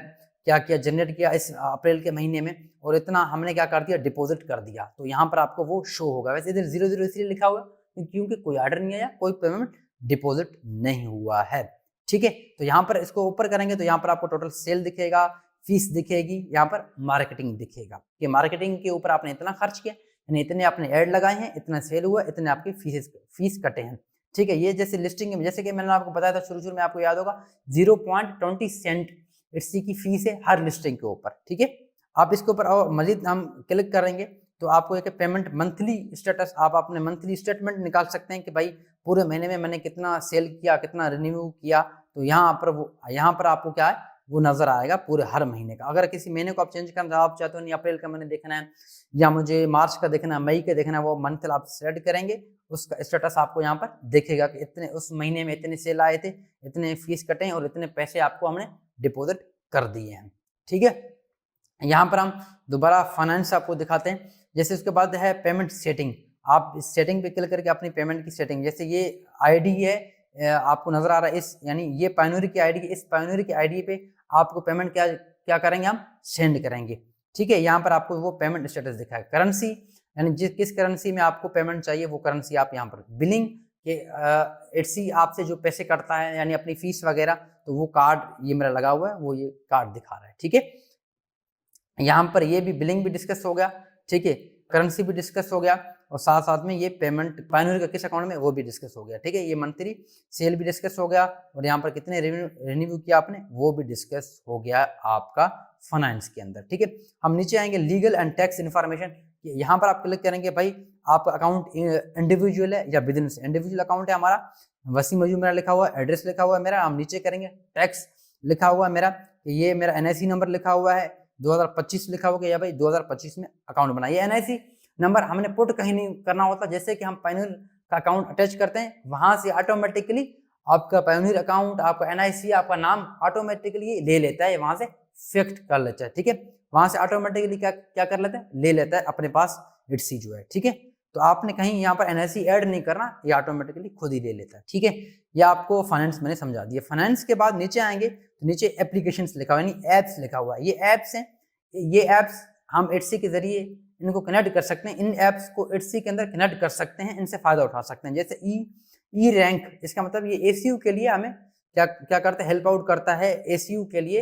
क्या किया, जनरेट किया इस अप्रैल के महीने में, और इतना हमने क्या कर दिया, डिपॉजिट कर दिया, तो यहाँ पर आपको वो शो होगा। वैसे इधर 00 इसलिए लिखा हुआ है क्योंकि कोई ऑर्डर नहीं आया, कोई पेमेंट डिपॉजिट नहीं हुआ है। ठीक है, तो यहाँ पर इसको ऊपर करेंगे तो यहाँ पर आपको टोटल सेल दिखेगा, फीस दिखेगी, यहाँ पर मार्केटिंग दिखेगा कि मार्केटिंग के ऊपर आपने इतना खर्च किया, यानी इतने आपने ऐड लगाए हैं, इतना सेल हुआ, इतने आपके फीस कटे हैं। ठीक है, ये जैसे लिस्टिंग में, जैसे कि मैंने आपको बताया था शुरू में, आपको याद होगा 0.20 सेंट इट्सी की फीस है हर लिस्टिंग के ऊपर। ठीक है, आप इसके ऊपर और मजीद हम क्लिक करेंगे तो आपको एक पेमेंट मंथली स्टेटस, आप अपने मंथली स्टेटमेंट निकाल सकते हैं कि भाई पूरे महीने में मैंने कितना सेल किया, कितना रिन्यू किया, तो यहाँ पर आपको क्या है, वो नजर आएगा पूरे हर महीने का। अगर किसी महीने को आप चेंज करना आप चाहते हो, नहीं अप्रैल का मैंने देखना है या मुझे मार्च का देखना है, मई का देखना है, वो मंथ आप सेलेक्ट करेंगे, उसका स्टेटस आपको यहाँ पर देखेगा कि इतने उस महीने में इतने सेल आए थे, इतने फीस कटे और इतने पैसे आपको हमने डिपॉजिट कर दिए हैं। ठीक है, यहाँ पर हम दोबारा फाइनेंस आपको दिखाते हैं। जैसे उसके बाद है पेमेंट सेटिंग, आप इस सेटिंग पे क्लिक करके अपनी पेमेंट की सेटिंग, जैसे ये आईडी है आपको नजर आ रहा है, इस यानी ये पायनरी की आईडी, इस पायनरी की आईडी पे आपको पेमेंट क्या क्या करेंगे, हम सेंड करेंगे। ठीक है, यहाँ पर आपको वो पेमेंट स्टेटस दिखाएगा। करेंसी, यानी जिस किस करेंसी में आपको पेमेंट चाहिए वो करेंसी आप यहाँ पर, बिलिंग के एटसी आपसे जो पैसे कटता है यानी अपनी फीस वगैरह, तो वो कार्ड ये मेरा लगा हुआ है, वो ये कार्ड दिखा रहा है। ठीक है, यहाँ पर ये भी बिलिंग भी डिस्कस हो गया। ठीक है, करेंसी भी डिस्कस हो गया, और साथ साथ में ये पेमेंट पायनरी का किस अकाउंट में वो भी डिस्कस हो गया। ठीक है, ये मंथली सेल भी डिस्कस हो गया, और यहाँ पर कितने रिन्यू किया आपने वो भी डिस्कस हो गया आपका फाइनेंस के अंदर। ठीक है, हम नीचे आएंगे लीगल एंड टैक्स इन्फॉर्मेशन, यहाँ पर आप क्लिक करेंगे, भाई आपका अकाउंट इंडिविजुअल है या बिजनेस। इंडिविजुअल अकाउंट है हमारा, वसीम मजूम मेरा लिखा हुआ है, एड्रेस लिखा हुआ है मेरा, हम नीचे करेंगे टैक्स लिखा हुआ है मेरा, ये मेरा एनआईसी नंबर लिखा हुआ है, 2025 लिखा होगा, या भाई 2025 में अकाउंट बनाया। ये एनआईसी नंबर हमने पुट कहीं नहीं करना होता, जैसे कि हम पायनियर का अकाउंट अटैच करते हैं वहां से ऑटोमेटिकली आपका पायनियर अकाउंट, आपका एनआईसी, आपका नाम ऑटोमेटिकली ले लेता है, वहां से फिक्स कर लेता है। ठीक है, वहां से ऑटोमेटिकली क्या क्या कर लेता है, ले लेता है अपने पास इट्सी जो है। ठीक है, तो आपने कहीं यहाँ पर एनआईसी ऐड नहीं करना, ये ऑटोमेटिकली खुद ही ले लेता है। ठीक है, ये आपको फाइनेंस मैंने समझा दिया। फाइनेंस के बाद नीचे आएंगे तो नीचे एप्लीकेशंस लिखा हुआ है, यानी एप्स लिखा हुआ है। ये एप्स हैं, ये एप्स हम इट्सी के जरिए इनको कनेक्ट कर सकते हैं, इन एप्स को इट्सी के अंदर कनेक्ट कर सकते हैं, इनसे फायदा उठा सकते हैं। जैसे ई रैंक, इसका मतलब ये एसीयू के लिए हमें क्या क्या करता है, हेल्प आउट करता है एसईओ के लिए,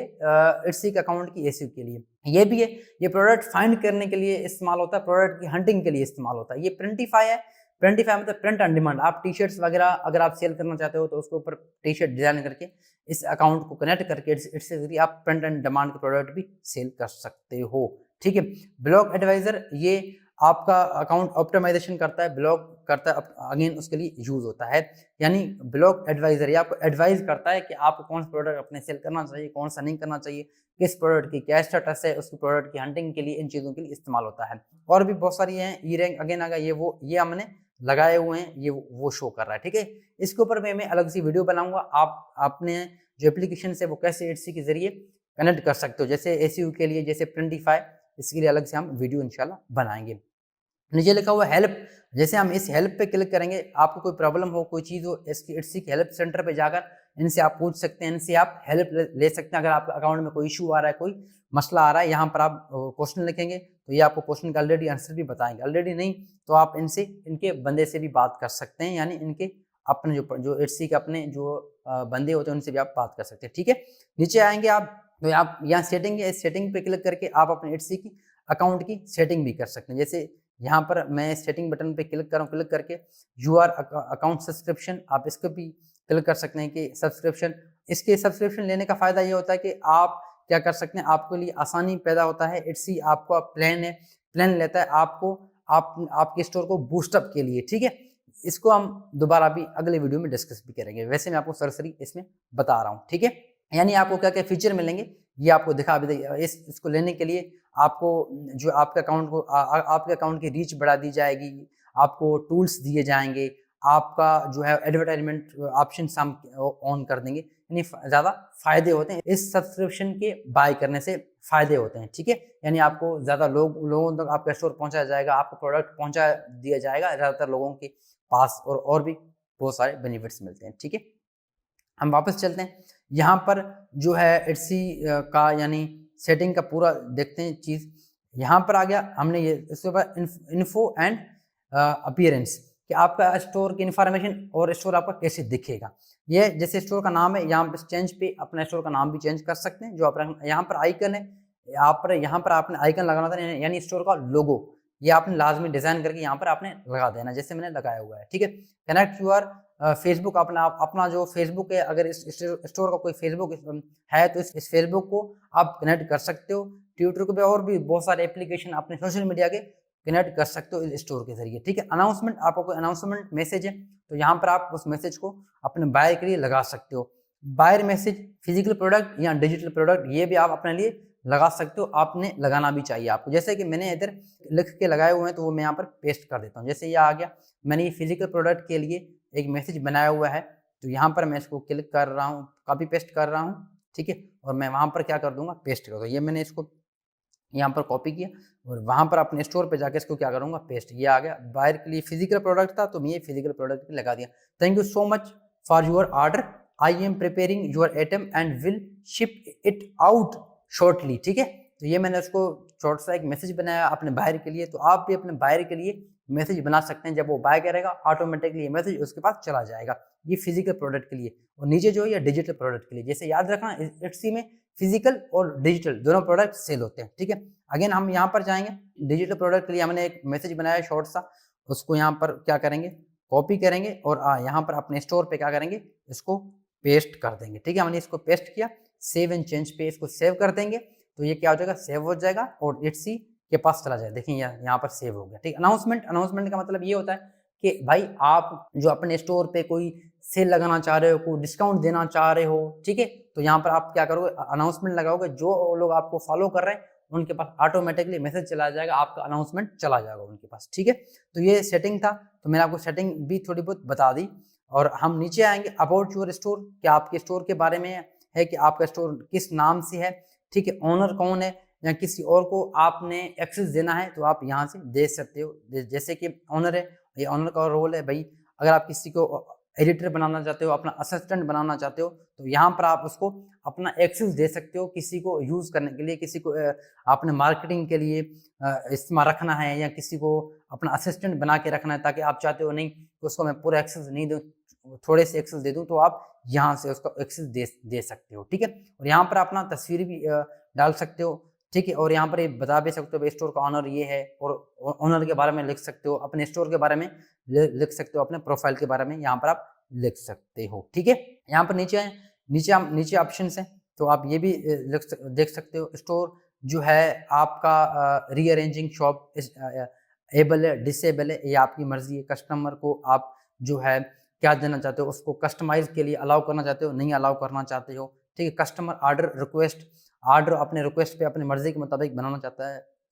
इट्सी के अकाउंट की एसईओ के लिए। ये भी है, ये प्रोडक्ट फाइंड करने के लिए इस्तेमाल होता है, प्रोडक्ट की हंटिंग के लिए इस्तेमाल होता है। ये प्रिंटिफाई है, प्रिंटिफाई मतलब प्रिंट ऑन डिमांड। आप टी शर्ट्स वगैरह अगर आप सेल करना चाहते हो तो उसके ऊपर टी शर्ट डिजाइन करके इस अकाउंट को कनेक्ट करके इससे जरिए आप प्रिंट एंड डिमांड के प्रोडक्ट भी सेल कर सकते हो। ठीक है, ब्लॉग एडवाइजर ये आपका अकाउंट ऑप्टिमाइजेशन करता है, ब्लॉग करता है, अगेन उसके लिए यूज होता है। यानी ब्लॉग एडवाइजर ये आपको एडवाइस करता है कि आपको कौन सा प्रोडक्ट अपने सेल करना चाहिए, कौन सा नहीं करना चाहिए, किस प्रोडक्ट की क्या स्टेटस है, उसकी प्रोडक्ट की हंटिंग के लिए, इन चीजों के लिए इस्तेमाल होता है। और भी बहुत सारी हैं, ई रैंक अगेन अगर ये हमने लगाए हुए हैं, ये वो शो कर रहा है। ठीक है, इसके ऊपर मैं अलग सी वीडियो बनाऊंगा। आप अपने जो एप्लीकेशन है वो कैसे एडसी के जरिए कनेक्ट कर सकते हो, जैसे एसईओ के लिए, जैसे प्रिंटिफाई, इसके लिए अलग से हम वीडियो इंशाल्लाह बनाएंगे। नीचे लिखा हुआ हेल्प, जैसे हम इस हेल्प पे क्लिक करेंगे, आपको कोई प्रॉब्लम हो, कोई चीज़ हो, एडसी के हेल्प सेंटर पे जाकर इनसे आप पूछ सकते हैं, इनसे आप हेल्प ले सकते हैं। अगर आपके अकाउंट में कोई इशू आ रहा है, कोई मसला आ रहा है, यहाँ पर आप क्वेश्चन लिखेंगे तो ये आपको क्वेश्चन का ऑलरेडी आंसर भी बताएंगे। ऑलरेडी नहीं तो आप इनसे, इनके बंदे से भी बात कर सकते हैं, यानी इनके अपने जो एडसी के अपने जो बंदे होते हैं उनसे भी आप बात कर सकते हैं। ठीक है, नीचे आएंगे आप तो आप यहाँ सेटिंग है, इस सेटिंग पे क्लिक करके आप अपने एडसी की अकाउंट की सेटिंग भी कर सकते हैं। जैसे यहाँ पर मैं सेटिंग बटन पे क्लिक कर रहा हूँ, क्लिक करके यूआर अकाउंट सब्सक्रिप्शन, आप इसको भी क्लिक कर सकते हैं कि सब्सक्रिप्शन। इसके सब्सक्रिप्शन लेने का फायदा ये होता है कि आप क्या कर सकते हैं, आपके लिए आसानी पैदा होता है। इट्सी आपका प्लान है, प्लान लेता है आपको, आपके स्टोर को बूस्टअप के लिए। ठीक है, इसको हम दोबारा भी अगले वीडियो में डिस्कस भी करेंगे, वैसे मैं आपको सरसरी इसमें बता रहा हूँ। ठीक है, यानी आपको क्या क्या फीचर मिलेंगे ये आपको दिखा भी देगा। इसको लेने के लिए आपको जो आपके अकाउंट को आपके अकाउंट की रीच बढ़ा दी जाएगी, आपको टूल्स दिए जाएंगे, आपका जो है एडवर्टाइजमेंट ऑप्शन हम ऑन कर देंगे, यानी ज़्यादा फायदे होते हैं इस सब्सक्रिप्शन के बाय करने से, फायदे होते हैं। ठीक है, यानी आपको ज़्यादा लोगों तक आपका स्टोर पहुंचाया जाएगा, आपको प्रोडक्ट पहुंचा दिया जाएगा ज़्यादातर लोगों के पास, और भी बहुत सारे बेनिफिट्स मिलते हैं। ठीक है, हम वापस चलते हैं, यहाँ पर जो है एडसी का यानी सेटिंग का पूरा देखते हैं चीज़। यहाँ पर आ गया, हमने ये इसके बाद इन्फो एंड अपीयरेंस कि आपका स्टोर की इन्फॉर्मेशन और स्टोर आपका कैसे दिखेगा। ये जैसे स्टोर का नाम है, यहाँ पर चेंज पे अपना स्टोर का नाम भी चेंज कर सकते हैं। जो आप यहाँ पर आइकन है, यहाँ पर आपने आइकन लगाना था, यानी स्टोर का लोगो, ये आपने लाजमी डिजाइन करके यहाँ पर आपने लगा देना, जैसे मैंने लगाया हुआ है। ठीक है, कनेक्ट यूर फेसबुक, अपना जो फेसबुक है, अगर इस स्टोर का कोई फेसबुक है तो इस फेसबुक को आप कनेक्ट कर सकते हो। ट्विटर को भी, और भी बहुत सारे एप्लीकेशन अपने सोशल मीडिया के कनेक्ट कर सकते हो इस स्टोर के जरिए। ठीक है, अनाउंसमेंट, आपको कोई अनाउंसमेंट मैसेज है तो यहाँ पर आप उस मैसेज को अपने बायर के लिए लगा सकते हो। बायर मैसेज, फिजिकल प्रोडक्ट या डिजिटल प्रोडक्ट, ये भी आप अपने लिए लगा सकते हो, आपने लगाना भी चाहिए आपको। जैसे कि मैंने इधर लिख के लगाए हुए हैं तो वो मैं यहाँ पर पेस्ट कर देता हूँ। जैसे ये आ गया, मैंने ये फिजिकल प्रोडक्ट के लिए एक मैसेज बनाया हुआ है, तो यहाँ पर मैं इसको क्लिक कर रहा हूँ, कॉपी पेस्ट कर रहा हूँ। ठीक है, और मैं वहाँ पर क्या कर दूंगा, पेस्ट कर दूंगा। ये मैंने इसको यहाँ पर कॉपी किया और वहाँ पर अपने स्टोर पे जाकर इसको क्या करूँगा, पेस्ट। ये आ गया, बायर के लिए फिजिकल प्रोडक्ट था तो मैं ये फिजिकल प्रोडक्ट लगा दिया। Thank you so much for your order, I am preparing your item and will ship it out shortly. ठीक है, तो ये मैंने उसको शॉर्ट सा एक मैसेज बनाया अपने बायर के लिए, तो आप भी अपने बायर के लिए मैसेज बना सकते हैं। जब वो बाय करेगा ऑटोमेटिकली मैसेज उसके पास चला जाएगा। ये फिजिकल प्रोडक्ट के लिए, और नीचे जो है ये डिजिटल प्रोडक्ट के लिए। जैसे याद रखना, इट्सी में फिजिकल और डिजिटल दोनों प्रोडक्ट सेल होते हैं। ठीक है, अगेन हम यहाँ पर जाएंगे, डिजिटल प्रोडक्ट के लिए हमने एक मैसेज बनाया शॉर्ट सा, उसको यहाँ पर क्या करेंगे, कॉपी करेंगे और यहाँ पर अपने स्टोर पे क्या करेंगे, इसको पेस्ट कर देंगे। ठीक है, हमने इसको पेस्ट किया, सेव एंड चेंज पे इसको सेव कर देंगे, तो ये क्या हो जाएगा, सेव हो जाएगा और इट्सी के पास चला जाए। देखिए यहाँ पर सेव हो गया। ठीक, अनाउंसमेंट, अनाउंसमेंट का मतलब ये होता है कि भाई आप जो अपने स्टोर पे कोई सेल लगाना चाह रहे हो, कोई डिस्काउंट देना चाह रहे हो, ठीक है, तो यहाँ पर आप क्या करोगे, अनाउंसमेंट लगाओगे, जो लोग आपको फॉलो कर रहे हैं उनके पास ऑटोमेटिकली मैसेज चला जाएगा, आपका अनाउंसमेंट चला जाएगा उनके पास। ठीक है, तो ये सेटिंग था, तो मैंने आपको सेटिंग भी थोड़ी बहुत बता दी। और हम नीचे आएंगे, अबाउट योर स्टोर, क्या आपके स्टोर के बारे में है कि आपका स्टोर किस नाम से है, ठीक है, ओनर कौन है, या किसी और को आपने एक्सेस देना है तो आप यहाँ से दे सकते हो। जैसे कि ऑनर है, ये ऑनर का रोल है भाई, अगर आप किसी को एडिटर बनाना चाहते हो, अपना असिस्टेंट बनाना चाहते हो, तो यहाँ पर आप उसको अपना एक्सेस दे सकते हो किसी को यूज़ करने के लिए, किसी को आपने मार्केटिंग के लिए इस्तेमाल रखना है, या किसी को अपना असिस्टेंट बना के रखना है, ताकि आप चाहते हो नहीं तो उसको मैं पूरा एक्सेस नहीं दूँ, थोड़े से एक्सेस दे दूँ तो आप यहाँ से उसका एक्सेस दे सकते हो, ठीक है। और यहाँ पर अपना तस्वीर भी डाल सकते हो, ठीक है। और यहाँ पर ये बता भी सकते हो भाई स्टोर का ऑनर ये है, और ऑनर के बारे में लिख सकते हो, अपने स्टोर के बारे में लिख सकते हो, अपने प्रोफाइल के बारे में यहाँ पर आप लिख सकते हो, ठीक है। यहाँ पर नीचे ऑप्शन है, तो आप ये भी देख सकते हो। स्टोर जो है आपका रीअरेंजिंग शॉप एबल है, डिसेबल है, ये आपकी मर्जी है। कस्टमर को आप जो है क्या देना चाहते हो, उसको कस्टमाइज के लिए अलाउ करना चाहते हो, नहीं अलाउ करना चाहते हो, ठीक है। कस्टमर ऑर्डर अपने रिक्वेस्ट पे अपनी मर्जी के मुताबिक बनाना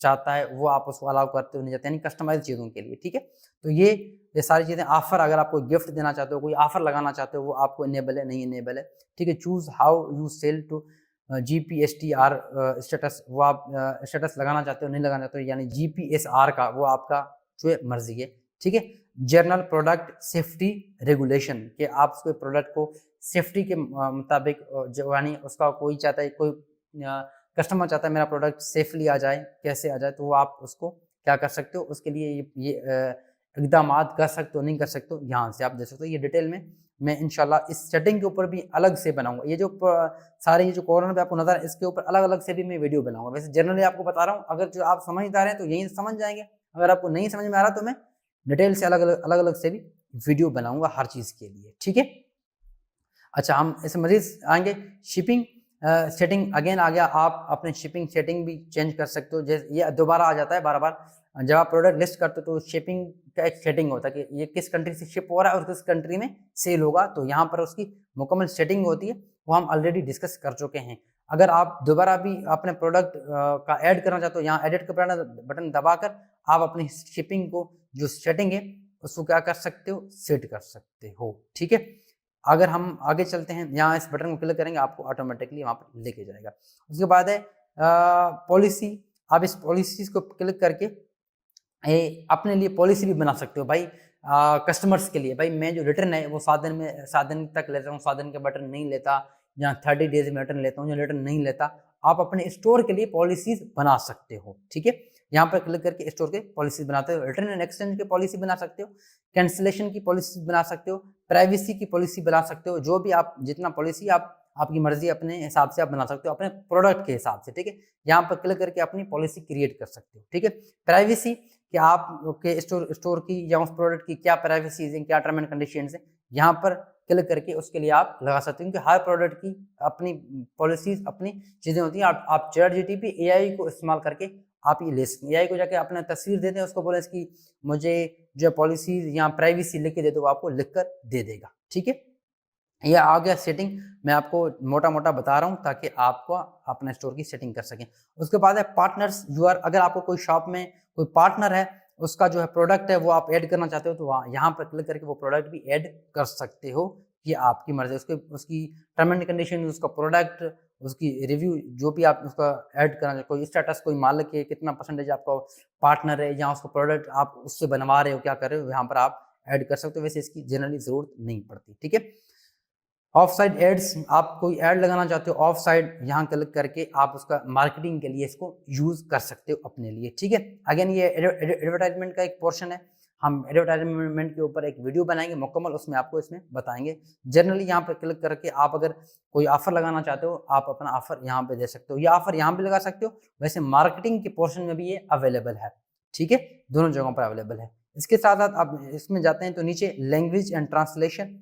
चाहता है वो आप उसको अलाउ करते हो नहीं चाहते, यानी कस्टमाइज चीज़ों के लिए, ठीक है। तो ये सारी चीज़ें। ऑफर, अगर आप कोई गिफ्ट देना चाहते हो, कोई ऑफर लगाना चाहते हो, वो आपको इनेबल है, नहीं इनेबल है, ठीक है। Choose how you sell to GPSTR status, वो आप स्टेटस लगाना चाहते हो, नहीं लगाना चाहते हो, यानी GPSR का वो आपका जो है मर्जी है, ठीक है। जर्नल प्रोडक्ट सेफ्टी रेगुलेशन के आप उसके प्रोडक्ट को सेफ्टी के मुताबिक यानी उसका कोई चाहता है, कोई कस्टमर चाहता है मेरा प्रोडक्ट सेफली आ जाए, कैसे आ जाए, तो वो आप उसको क्या कर सकते हो, उसके लिए ये इकदाम कर सकते हो, नहीं कर सकते हो, यहाँ से आप देख सकते हो। ये डिटेल में मैं इंशाल्लाह इस सेटिंग के ऊपर भी अलग से बनाऊंगा। ये जो सारे ये जो कॉर्नर पे आपको नजर है, इसके ऊपर अलग अलग से भी मैं वीडियो बनाऊंगा। वैसे जनरली आपको बता रहा हूँ, अगर जो आप समझदार हैं तो यही समझ जाएंगे, अगर आपको नहीं समझ में आ रहा तो मैं डिटेल से अलग अलग से भी वीडियो बनाऊंगा हर चीज़ के लिए, ठीक है। अच्छा, हम इस मजीद आएंगे शिपिंग सेटिंग। अगेन आ गया, आप अपने शिपिंग सेटिंग भी चेंज कर सकते हो। जैसे ये दोबारा आ जाता है बार बार, जब आप प्रोडक्ट लिस्ट करते हो तो शिपिंग का एक सेटिंग होता है कि ये किस कंट्री से शिप हो रहा है और किस कंट्री में सेल होगा, तो यहाँ पर उसकी मुकम्मल सेटिंग होती है, वो हम ऑलरेडी डिस्कस कर चुके हैं। अगर आप दोबारा भी अपने प्रोडक्ट का ऐड करना चाहते हो, यहाँ एडिट का बटन दबाकर आप अपनी शिपिंग को जो सेटिंग है उसको क्या कर सकते हो, सेट कर सकते हो, ठीक है। अगर हम आगे चलते हैं, यहाँ इस बटन को क्लिक करेंगे, आपको ऑटोमेटिकली वहाँ पर लेके जाएगा। उसके बाद है पॉलिसी। आप इस पॉलिसीज को क्लिक करके अपने लिए पॉलिसी भी बना सकते हो भाई। कस्टमर्स के लिए, भाई मैं जो रिटर्न है वो 7 दिन तक लेता हूँ, 7 दिन का रिटर्न नहीं लेता, या 30 डेज में रिटर्न लेता हूँ, जो रिटर्न नहीं लेता, आप अपने स्टोर के लिए पॉलिसीज बना सकते हो, ठीक है। यहाँ पर क्लिक करके स्टोर के पॉलिसी बनाते हो, रिटर्न एंड एक्सचेंज की पॉलिसी बना सकते हो, कैंसिलेशन की पॉलिसी बना सकते हो, प्राइवेसी की पॉलिसी बना सकते हो, जो भी आप जितना पॉलिसी आपकी मर्जी अपने हिसाब से आप बना सकते हो, अपने प्रोडक्ट के हिसाब से, ठीक है। यहाँ पर क्लिक करके अपनी पॉलिसी क्रिएट कर सकते हो, ठीक है। प्राइवेसी कि आप के स्टोर की या उस प्रोडक्ट की क्या प्राइवेसीज हैं, क्या टर्म एंड कंडीशन है, यहाँ पर क्लिक करके उसके लिए आप लगा सकते हो, क्योंकि हर प्रोडक्ट की अपनी पॉलिसीज, अपनी चीज़ें होती हैं। आप ChatGPT AI को इस्तेमाल करके आप ये ले सकते हैं। AI को जाके अपना तस्वीर दे दें, उसको बोले इसकी मुझे जो पॉलिसीज या प्राइवेसी लिख के दे दो, वो आपको लिख कर दे देगा, ठीक है। ये आ गया सेटिंग, मैं आपको मोटा मोटा बता रहा हूँ ताकि आपको अपने स्टोर की सेटिंग कर सकें। उसके बाद है पार्टनर्स। अगर आपको कोई शॉप में कोई पार्टनर है, उसका जो है प्रोडक्ट है वो आप ऐड करना चाहते हो, तो वहाँ यहाँ पर क्लिक करके वो प्रोडक्ट भी ऐड कर सकते हो, ये आपकी मर्जी। उसकी टर्म एंड कंडीशन, उसका प्रोडक्ट, उसकी रिव्यू, जो भी आप उसका ऐड करना चाहते, कोई स्टेटस, कोई मालिक है, कितना परसेंटेज आपका पार्टनर है, या उसका प्रोडक्ट आप उससे बनवा रहे हो, क्या कर रहे हो, यहाँ पर आप ऐड कर सकते हो। वैसे इसकी जनरली जरूरत नहीं पड़ती, ठीक है। ऑफ साइड एड्स, आप कोई ऐड लगाना चाहते हो ऑफ साइड, यहाँ क्लिक करके आप उसका मार्केटिंग के लिए इसको यूज कर सकते हो अपने लिए, ठीक है। अगेन ये एडवर्टाइजमेंट का एक पोर्शन है, हम एडवर्टाइजमेंट के ऊपर एक वीडियो बनाएंगे मुकम्मल, उसमें आपको इसमें बताएंगे। जनरली यहाँ पर क्लिक करके आप अगर कोई ऑफर लगाना चाहते हो, आप अपना ऑफर यहाँ पे दे सकते हो, या ऑफर यहाँ पे लगा सकते हो। वैसे मार्केटिंग के पोर्शन में भी ये अवेलेबल है, ठीक है, दोनों जगहों पर अवेलेबल है। इसके साथ साथ आप इसमें जाते हैं तो नीचे लैंग्वेज एंड ट्रांसलेशन,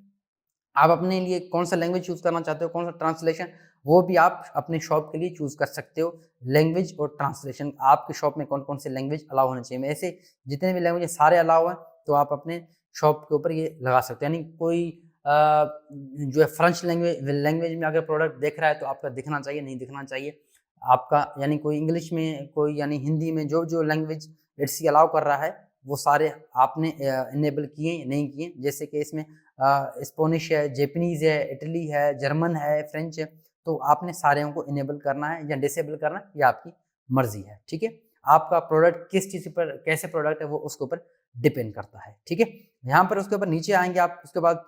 आप अपने लिए कौन सा लैंग्वेज चूज करना चाहते हो, कौन सा ट्रांसलेशन, वो भी आप अपने शॉप के लिए चूज कर सकते हो। लैंग्वेज और ट्रांसलेशन, आपके शॉप में कौन कौन से लैंग्वेज अलाउ होने चाहिए, ऐसे जितने भी लैंग्वेज सारे अलाउ हैं, तो आप अपने शॉप के ऊपर ये लगा सकते हो। यानी कोई जो है फ्रेंच लैंग्वेज में अगर प्रोडक्ट देख रहा है तो आपका दिखना चाहिए, नहीं दिखना चाहिए आपका, यानी कोई इंग्लिश में, कोई यानी हिंदी में, जो लैंग्वेज इट्स अलाउ कर रहा है वो सारे आपने इनेबल किए नहीं किए। जैसे कि इसमें स्पेनिश है, जापानीज है, इटली है, जर्मन है, फ्रेंच है, तो आपने सारे को इनेबल करना है या डिसेबल करना है, ये आपकी मर्जी है, ठीक है। आपका प्रोडक्ट किस चीज़ पर, कैसे प्रोडक्ट है, वो उसके ऊपर डिपेंड करता है, ठीक है। यहाँ पर उसके ऊपर नीचे आएंगे आप, उसके बाद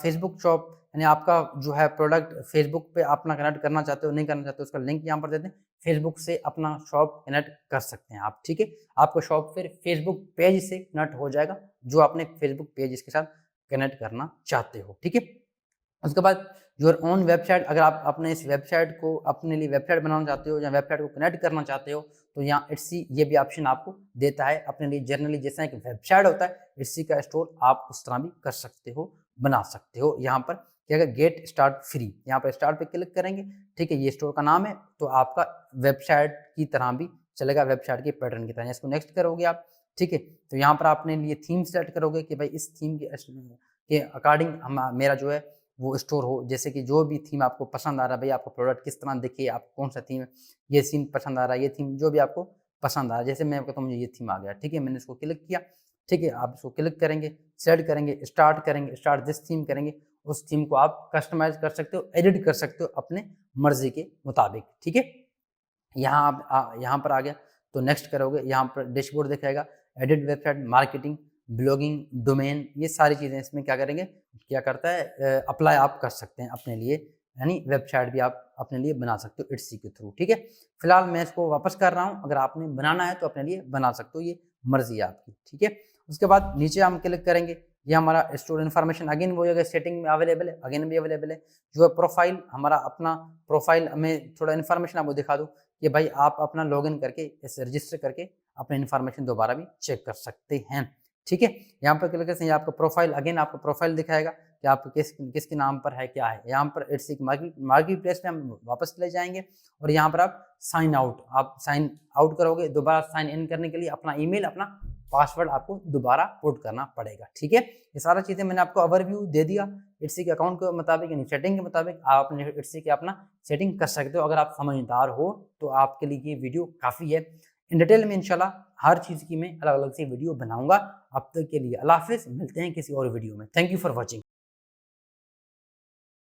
फेसबुक शॉप, यानी आपका जो है प्रोडक्ट फेसबुक पे अपना कनेक्ट करना चाहते हो, नहीं करना चाहते हो, उसका लिंक यहाँ पर देते हैं, फेसबुक से अपना शॉप कनेक्ट कर सकते हैं आप, ठीक है। आपका शॉप फिर फेसबुक पेज से कनेक्ट हो जाएगा, जो आपने फेसबुक पेज इसके साथ कनेक्ट करना चाहते हो। ठीक है, उसके बाद योर ओन वेबसाइट, अगर आप अपने इस वेबसाइट को अपने लिए वेबसाइट बनाना चाहते हो या वेबसाइट को कनेक्ट करना चाहते हो तो यहाँ इट्सी ये भी ऑप्शन आपको देता है अपने लिए। जनरली जैसा एक वेबसाइट होता है इट्सी का स्टोर आप उस तरह भी कर सकते हो, बना सकते हो। यहाँ पर क्या है, गेट स्टार्ट फ्री, यहाँ पर स्टार्ट पे क्लिक करेंगे। ठीक है, ये स्टोर का नाम है तो आपका वेबसाइट की तरह भी चलेगा, वेबसाइट के पैटर्न की तरह। इसको नेक्स्ट करोगे आप। ठीक है, तो यहाँ पर आपने लिए थीम सेलेक्ट करोगे कि भाई इस थीम के अकॉर्डिंग हम मेरा जो है वो स्टोर हो। जैसे कि जो भी थीम आपको पसंद आ रहा है, भाई आपको प्रोडक्ट किस तरह दिखे, आपको कौन सा थीम, ये थीम पसंद आ रहा है, ये थीम जो भी आपको पसंद आ रहा है। जैसे मैं कहता हूँ मुझे ये थीम आ गया, ठीक है, मैंने इसको क्लिक किया। ठीक है, आप इसको क्लिक करेंगे, सेलेक्ट करेंगे, स्टार्ट करेंगे, स्टार्ट दिस थीम करेंगे। उस थीम को आप कस्टमाइज कर सकते हो, एडिट कर सकते हो अपने मर्जी के मुताबिक। ठीक है, यहाँ आप यहाँ पर आ गया तो नेक्स्ट करोगे, यहाँ पर डैशबोर्ड दिखाएगा, edit website, marketing, blogging, domain, ये सारी चीज़ें इसमें क्या करेंगे, क्या करता है, अप्लाई आप कर सकते हैं अपने लिए, यानी वेबसाइट भी आप अपने लिए बना सकते हो इट्सी के थ्रू। ठीक है, फिलहाल मैं इसको वापस कर रहा हूँ, अगर आपने बनाना है तो अपने लिए बना सकते हो, ये मर्जी है आपकी। ठीक है, उसके बाद नीचे हम क्लिक करेंगे, ये हमारा स्टोर इन्फॉर्मेशन अगेन वो अगर सेटिंग में अवेलेबल है, अगेन भी अवेलेबल है। जो है प्रोफाइल, हमारा अपना प्रोफाइल, में थोड़ा इन्फॉर्मेशन आपको दिखा दूँ कि भाई आप अपना लॉगिन करके इसे रजिस्टर करके अपने इन्फॉर्मेशन दोबारा भी चेक कर सकते हैं। ठीक है, यहाँ पर क्लिक करते हैं, आपका प्रोफाइल, अगेन आपको प्रोफाइल दिखाएगा कि आप किसके नाम पर है, क्या है। यहाँ पर इट्सी मार्केट प्लेस पे हम वापस चले जाएंगे और यहाँ पर आप साइन आउट करोगे। दोबारा साइन इन करने के लिए अपना ईमेल, अपना पासवर्ड आपको दोबारा पुट करना पड़ेगा। ठीक है, ये सारा चीज़ें मैंने आपको ओवरव्यू दे दिया इट्सी के अकाउंट के मुताबिक, यानी सेटिंग के मुताबिक आप अपने इट्सी के अपना सेटिंग कर सकते हो। अगर आप समझदार हो तो आपके लिए ये वीडियो काफ़ी है। इन डिटेल में इंशाल्लाह हर चीज़ की मैं अलग अलग से वीडियो बनाऊंगा। अब तक के लिए अल्लाह हाफिज़, मिलते हैं किसी और वीडियो में। Thank you for watching.